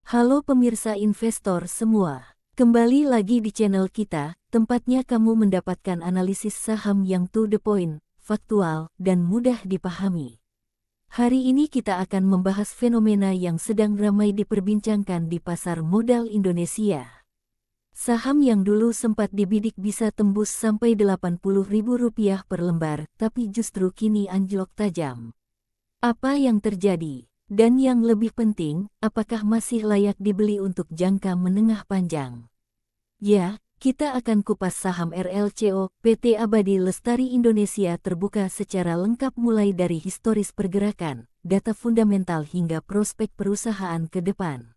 Halo pemirsa investor semua, kembali lagi di channel kita, tempatnya kamu mendapatkan analisis saham yang to the point, faktual, dan mudah dipahami. Hari ini kita akan membahas fenomena yang sedang ramai diperbincangkan di pasar modal Indonesia. Saham yang dulu sempat dibidik bisa tembus sampai Rp80.000 per lembar, tapi justru kini anjlok tajam. Apa yang terjadi? Dan yang lebih penting, apakah masih layak dibeli untuk jangka menengah panjang? Ya, kita akan kupas saham RLCO, PT Abadi Lestari Indonesia terbuka secara lengkap mulai dari historis pergerakan, data fundamental hingga prospek perusahaan ke depan.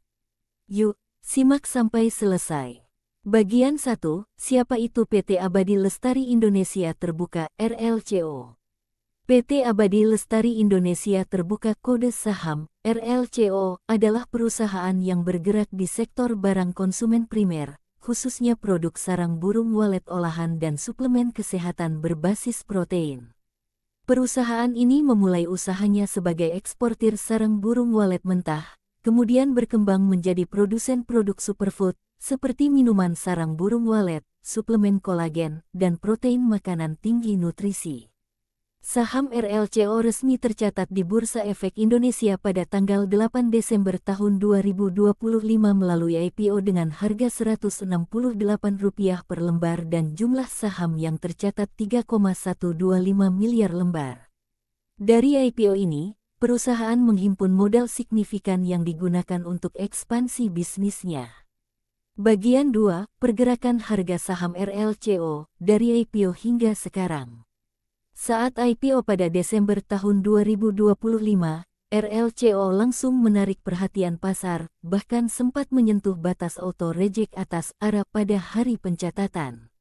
Yuk, simak sampai selesai. Bagian 1, siapa itu PT Abadi Lestari Indonesia Terbuka RLCO? PT Abadi Lestari Indonesia Terbuka kode saham, RLCO, adalah perusahaan yang bergerak di sektor barang konsumen primer, khususnya produk sarang burung walet olahan dan suplemen kesehatan berbasis protein. Perusahaan ini memulai usahanya sebagai eksportir sarang burung walet mentah, kemudian berkembang menjadi produsen produk superfood, seperti minuman sarang burung walet, suplemen kolagen, dan protein makanan tinggi nutrisi. Saham RLCO resmi tercatat di Bursa Efek Indonesia pada tanggal 8 Desember tahun 2025 melalui IPO dengan harga Rp168 per lembar dan jumlah saham yang tercatat 3,125 miliar lembar. Dari IPO ini, perusahaan menghimpun modal signifikan yang digunakan untuk ekspansi bisnisnya. Bagian 2, pergerakan harga saham RLCO dari IPO hingga sekarang. Saat IPO pada Desember tahun 2025, RLCO langsung menarik perhatian pasar, bahkan sempat menyentuh batas auto reject atas arah pada hari pencatatan.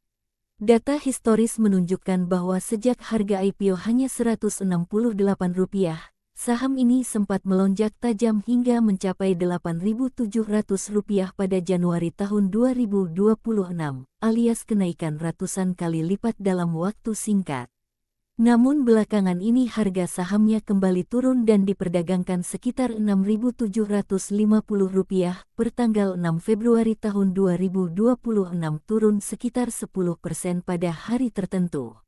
Data historis menunjukkan bahwa sejak harga IPO hanya Rp168, saham ini sempat melonjak tajam hingga mencapai Rp8.700 pada Januari tahun 2026, alias kenaikan ratusan kali lipat dalam waktu singkat. Namun belakangan ini harga sahamnya kembali turun dan diperdagangkan sekitar Rp6.750 per tanggal 6 Februari tahun 2026 turun sekitar 10% pada hari tertentu.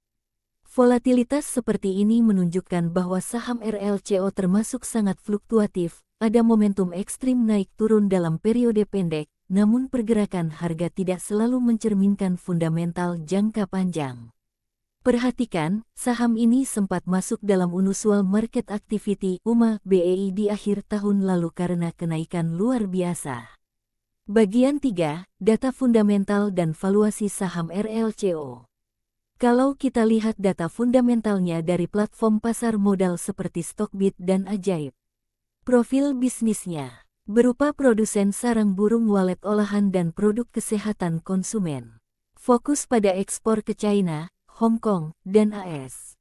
Volatilitas seperti ini menunjukkan bahwa saham RLCO termasuk sangat fluktuatif, ada momentum ekstrim naik turun dalam periode pendek, namun pergerakan harga tidak selalu mencerminkan fundamental jangka panjang. Perhatikan, saham ini sempat masuk dalam unusual market activity UMA BEI di akhir tahun lalu karena kenaikan luar biasa. Bagian 3, data fundamental dan valuasi saham RLCO. Kalau kita lihat data fundamentalnya dari platform pasar modal seperti Stockbit dan Ajaib. Profil bisnisnya berupa produsen sarang burung walet olahan dan produk kesehatan konsumen. Fokus pada ekspor ke China, Hong Kong, dan AS.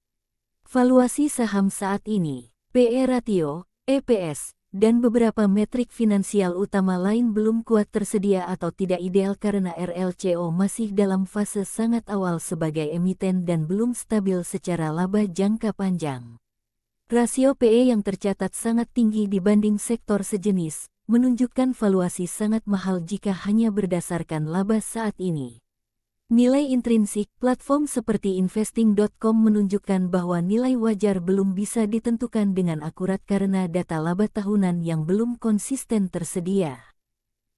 Valuasi saham saat ini, PE ratio, EPS, dan beberapa metrik finansial utama lain belum kuat tersedia atau tidak ideal karena RLCO masih dalam fase sangat awal sebagai emiten dan belum stabil secara laba jangka panjang. Rasio PE yang tercatat sangat tinggi dibanding sektor sejenis, menunjukkan valuasi sangat mahal jika hanya berdasarkan laba saat ini. Nilai intrinsik, platform seperti investing.com menunjukkan bahwa nilai wajar belum bisa ditentukan dengan akurat karena data laba tahunan yang belum konsisten tersedia.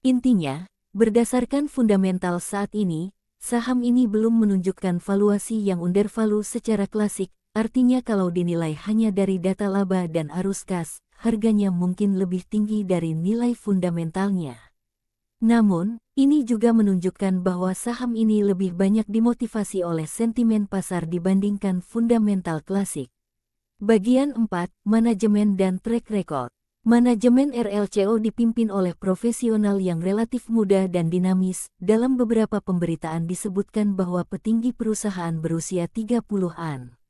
Intinya, berdasarkan fundamental saat ini, saham ini belum menunjukkan valuasi yang undervalue secara klasik, artinya kalau dinilai hanya dari data laba dan arus kas, harganya mungkin lebih tinggi dari nilai fundamentalnya. Namun, ini juga menunjukkan bahwa saham ini lebih banyak dimotivasi oleh sentimen pasar dibandingkan fundamental klasik. Bagian 4, manajemen dan track record. Manajemen RLCO dipimpin oleh profesional yang relatif muda dan dinamis. Dalam beberapa pemberitaan disebutkan bahwa petinggi perusahaan berusia 30-an.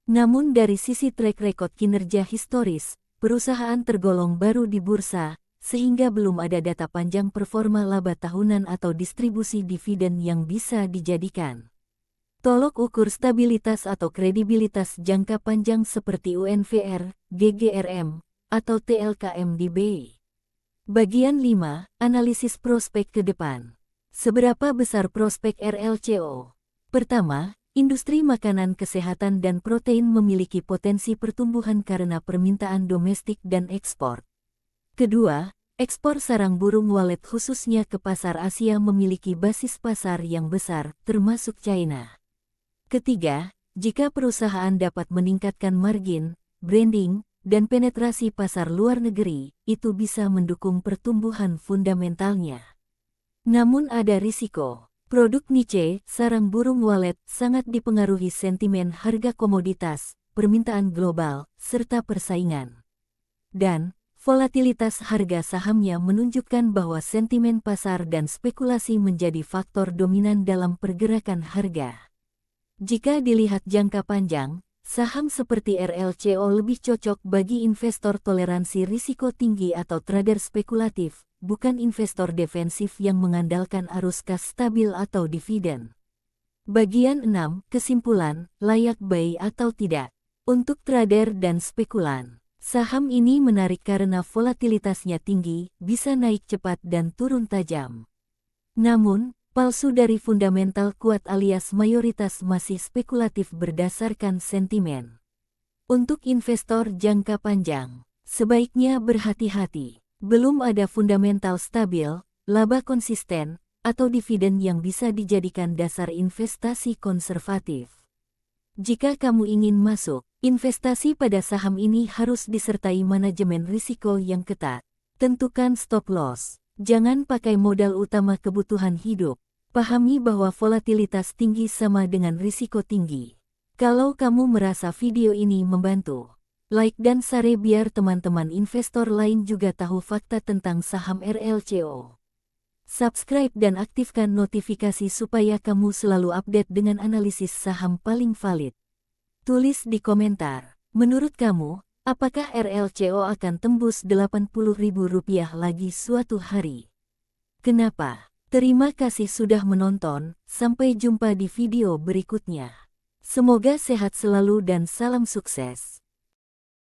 Namun dari sisi track record kinerja historis, perusahaan tergolong baru di bursa, sehingga belum ada data panjang performa laba tahunan atau distribusi dividen yang bisa dijadikan tolok ukur stabilitas atau kredibilitas jangka panjang seperti UNVR, GGRM, atau TLKM di BI. Bagian 5. Analisis prospek ke depan. Seberapa besar prospek RLCO? Pertama, industri makanan kesehatan dan protein memiliki potensi pertumbuhan karena permintaan domestik dan ekspor. Kedua, ekspor sarang burung walet khususnya ke pasar Asia memiliki basis pasar yang besar, termasuk China. Ketiga, jika perusahaan dapat meningkatkan margin, branding, dan penetrasi pasar luar negeri, itu bisa mendukung pertumbuhan fundamentalnya. Namun ada risiko. Produk niche, sarang burung walet, sangat dipengaruhi sentimen harga komoditas, permintaan global, serta persaingan. Dan, volatilitas harga sahamnya menunjukkan bahwa sentimen pasar dan spekulasi menjadi faktor dominan dalam pergerakan harga. Jika dilihat jangka panjang, saham seperti RLCO lebih cocok bagi investor toleransi risiko tinggi atau trader spekulatif, bukan investor defensif yang mengandalkan arus kas stabil atau dividen. Bagian 6. Kesimpulan, layak buy atau tidak. Untuk trader dan spekulan, saham ini menarik karena volatilitasnya tinggi, bisa naik cepat dan turun tajam. Namun, palsu dari fundamental kuat alias mayoritas masih spekulatif berdasarkan sentimen. Untuk investor jangka panjang, sebaiknya berhati-hati. Belum ada fundamental stabil, laba konsisten, atau dividen yang bisa dijadikan dasar investasi konservatif. Jika kamu ingin masuk, investasi pada saham ini harus disertai manajemen risiko yang ketat. Tentukan stop loss. Jangan pakai modal utama kebutuhan hidup. Pahami bahwa volatilitas tinggi sama dengan risiko tinggi. Kalau kamu merasa video ini membantu, like dan share biar teman-teman investor lain juga tahu fakta tentang saham RLCO. Subscribe dan aktifkan notifikasi supaya kamu selalu update dengan analisis saham paling valid. Tulis di komentar, menurut kamu, apakah RLCO akan tembus Rp80.000 lagi suatu hari? Kenapa? Terima kasih sudah menonton, sampai jumpa di video berikutnya. Semoga sehat selalu dan salam sukses.